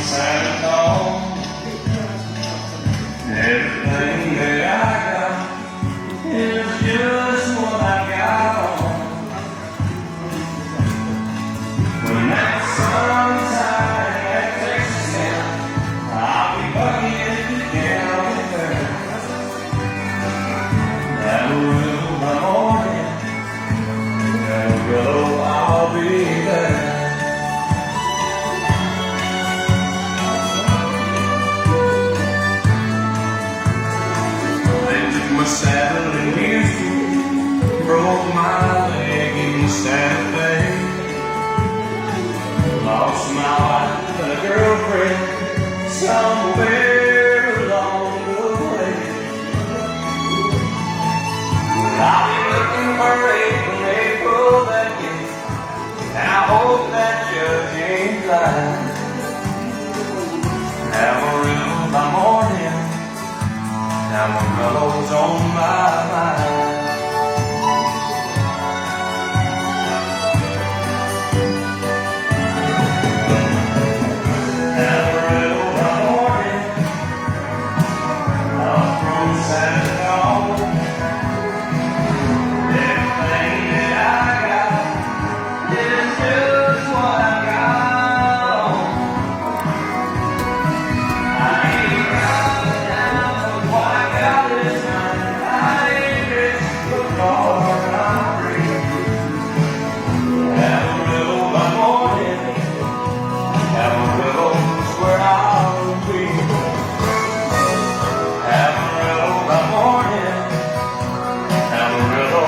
Santa Claus, everything that I got is just what I got on. When that sun's high at Texas town, I'll be bucking the county fair. Amarillo by morning, Amarillo I'll be there. My saddle in Houston, broke my leg in Santa Fe. Lost my wife and a girlfriend somewhere along the way. I'll be looking for April that gate, and I hope that judge ain't lying. Amarillo by morning, Amarillo's on my mind. Amarillo by morning, I'm from Santa Claus. Everything that I got is just what I got. I ain't got it now, but what I got is mine. I ain't rich, but Lord, I'm free. Amarillo by morning, Amarillo's where I'll be. Amarillo by morning, Amarillo